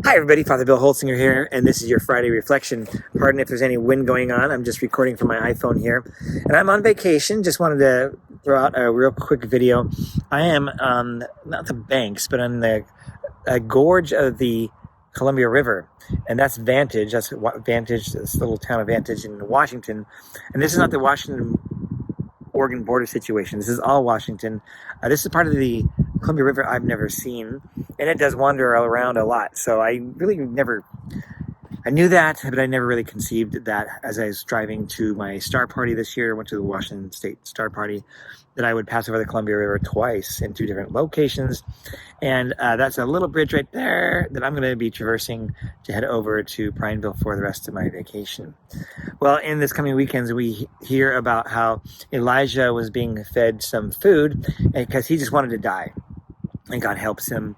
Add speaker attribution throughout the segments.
Speaker 1: Hi everybody, Father Bill Holtzinger here, and this is your Friday reflection. Pardon if there's any wind going on. I'm just recording from my iPhone here, and I'm on vacation. Just wanted to throw out a real quick video. I am on, not the banks, but on the gorge of the Columbia River, and that's Vantage. That's Vantage, this little town of Vantage in Washington, and this is not the Washington-Oregon border situation. This is all Washington. This is part of the Columbia River I've never seen, and it does wander around a lot. So I really never, I knew that, but I never really conceived that as I was driving to my Star Party this year. I went to the Washington State Star Party, that I would pass over the Columbia River twice in two different locations. And that's a little bridge right there that I'm going to be traversing to head over to Prineville for the rest of my vacation. Well, in this coming weekends, we hear about how Elijah was being fed some food because he just wanted to die. And God helps him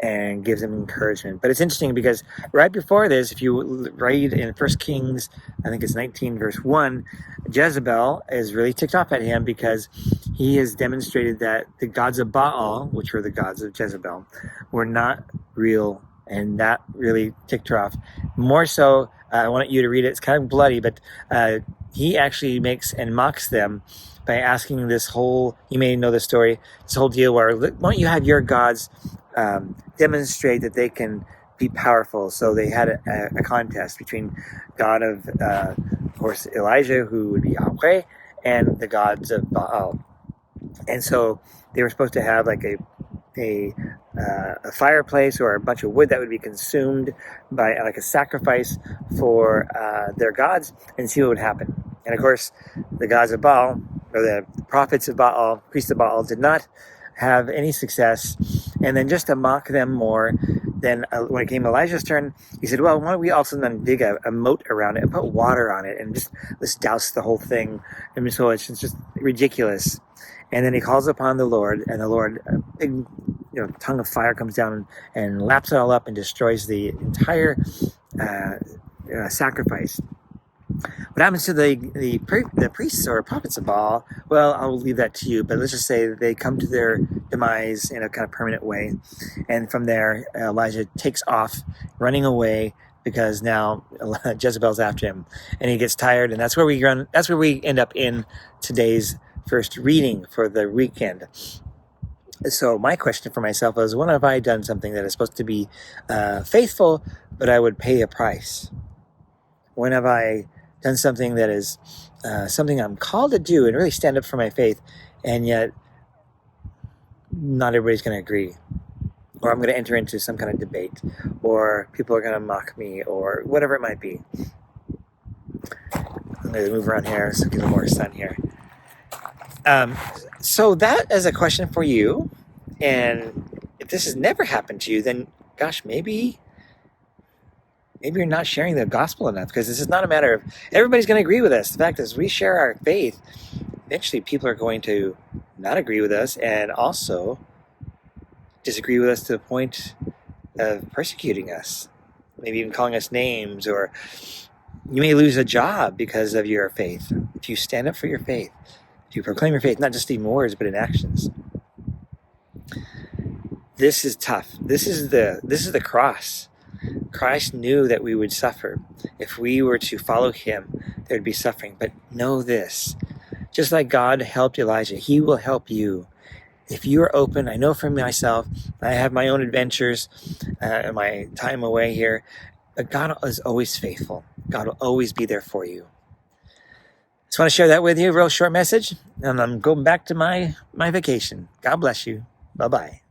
Speaker 1: and gives him encouragement. But it's interesting because right before this, if you read in 1 Kings, I think it's 19 verse 1, Jezebel is really ticked off at him because he has demonstrated that the gods of Baal, which were the gods of Jezebel, were not real, and that really ticked her off. More so, I want you to read it. It's kind of bloody, but he actually makes and mocks them by asking this whole, you may know the story, this whole deal where, why don't you have your gods demonstrate that they can be powerful? So they had a contest between God of course, Elijah, who would be Yahweh, and the gods of Baal. And so they were supposed to have like a fireplace or a bunch of wood that would be consumed by like a sacrifice for their gods, and see what would happen. And of course, the gods of Baal, or the prophets of Baal, priests of Baal, did not have any success. And then just to mock them more, then when it came Elijah's turn, he said, well, why don't we also then dig a moat around it and put water on it and just let's douse the whole thing. And so it's just ridiculous. And then he calls upon the Lord, and the Lord, a big tongue of fire comes down and laps it all up and destroys the entire sacrifice. What happens to the priests or prophets of Baal? Well, I'll leave that to you, but let's just say that they come to their demise in a kind of permanent way. And from there, Elijah takes off, running away, because now Jezebel's after him, and he gets tired, and that's where we run. That's where we end up in today's first reading for the weekend. So my question for myself is, when have I done something that is supposed to be faithful, but I would pay a price? When have I done something that is something I'm called to do and really stand up for my faith, and yet not everybody's going to agree, or I'm going to enter into some kind of debate, or people are going to mock me, or whatever it might be. I'm going to move around here so get a little more sun here. So that is a question for you, and if this has never happened to you, then gosh, maybe you're not sharing the gospel enough, because this is not a matter of everybody's going to agree with us. The fact is, we share our faith, eventually people are going to not agree with us, and also disagree with us to the point of persecuting us, maybe even calling us names, or you may lose a job because of your faith. If you stand up for your faith, if you proclaim your faith, not just in words, but in actions. This is tough. This is the cross. Christ knew that we would suffer. If we were to follow him, there would be suffering. But know this, just like God helped Elijah, he will help you. If you are open, I know for myself, I have my own adventures, my time away here, but God is always faithful. God will always be there for you. Just want to share that with you, a real short message, and I'm going back to my vacation. God bless you. Bye-bye.